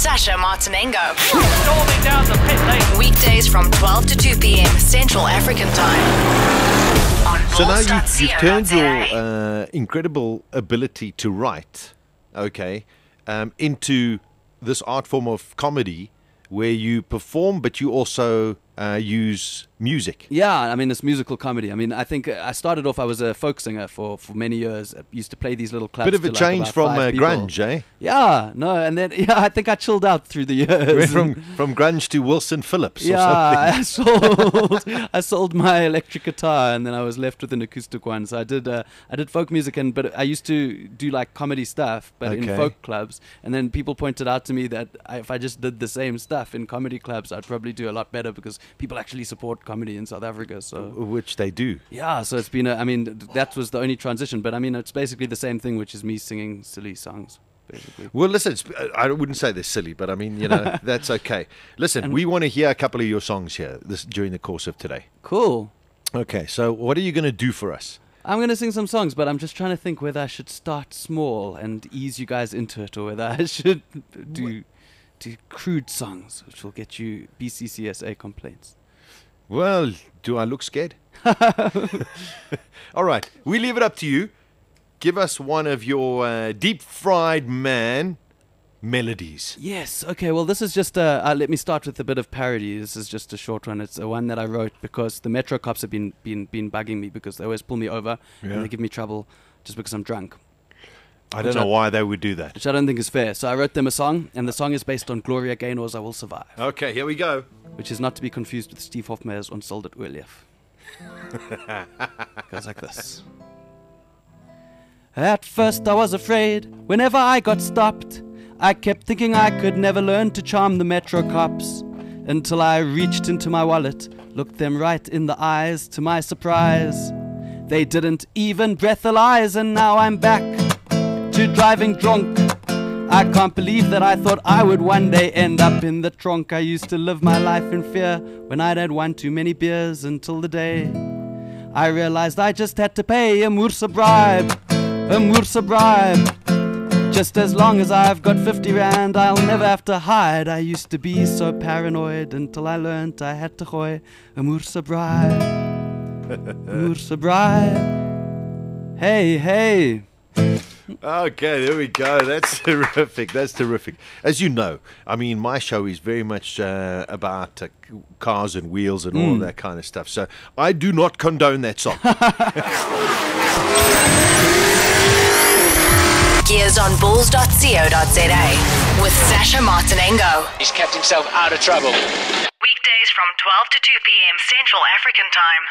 Sasha Martinengo. Storming down the pit lane. Weekdays from 12 to 2 p.m. Central African Time. On So now bulls.co.za. you've turned your incredible ability to write, okay, into this art form of comedy where you perform, but you also use music. Yeah, I mean, it's musical comedy. I mean, I think I started off, I was a folk singer for many years. I used to play these little clubs. Bit of a to, like, change about from 5 people. grunge, eh? Yeah, no, and then I think I chilled out through the years. From grunge to Wilson Phillips or Yeah, something. I sold my electric guitar, and then I was left with an acoustic one. So I did folk music, but I used to do like comedy stuff, but in Okay. folk clubs. And then people pointed out to me that if I just did the same stuff in comedy clubs, I'd probably do a lot better because people actually support comedy in South Africa. So Which they do. yeah, so it's been that was the only transition. But I mean, it's basically the same thing, which is me singing silly songs, basically. Well, listen, I wouldn't say they're silly, but I mean, that's okay. Listen, we want to hear a couple of your songs here during the course of today. Cool. Okay, so what are you going to do for us? I'm going to sing some songs, but I'm just trying to think whether I should start small and ease you guys into it, or whether I should do crude songs, which will get you BCCSA complaints. Well, do I look scared? All right, we leave it up to you. Give us one of your DeepFriedMan melodies. Yes. Okay. Well, this is just let me start with a bit of parody. This is just a short one. It's a one that I wrote because the Metro cops have been bugging me because they always pull me over and they give me trouble just because I'm drunk. I don't know why they would do that. Which I don't think is fair. So I wrote them a song, and the song is based on Gloria Gaynor's "I Will Survive," Okay, here we go. which is not to be confused with Steve Hofmeyer's "Unsold at Urlief." Goes like this. At first I was afraid whenever I got stopped. I kept thinking I could never learn to charm the Metro cops, until I reached into my wallet, looked them right in the eyes. To my surprise, they didn't even breathalyze, and now I'm back to driving drunk. I can't believe that I thought I would one day end up in the trunk. I used to live my life in fear when I'd had one too many beers, until the day I realized I just had to pay a Mursa bribe. A Mursa bribe. Just as long as I've got 50 rand, I'll never have to hide. I used to be so paranoid until I learned I had to gooi a Mursa bribe. A Mursa bribe. Hey, hey. Okay, there we go. That's terrific. That's terrific. As you know, I mean, my show is very much about cars and wheels and all of that kind of stuff. So I do not condone that song. Gearz on bulls.co.za with Sasha Martinengo. He's kept himself out of trouble. Weekdays from 12 to 2 p.m. Central African Time.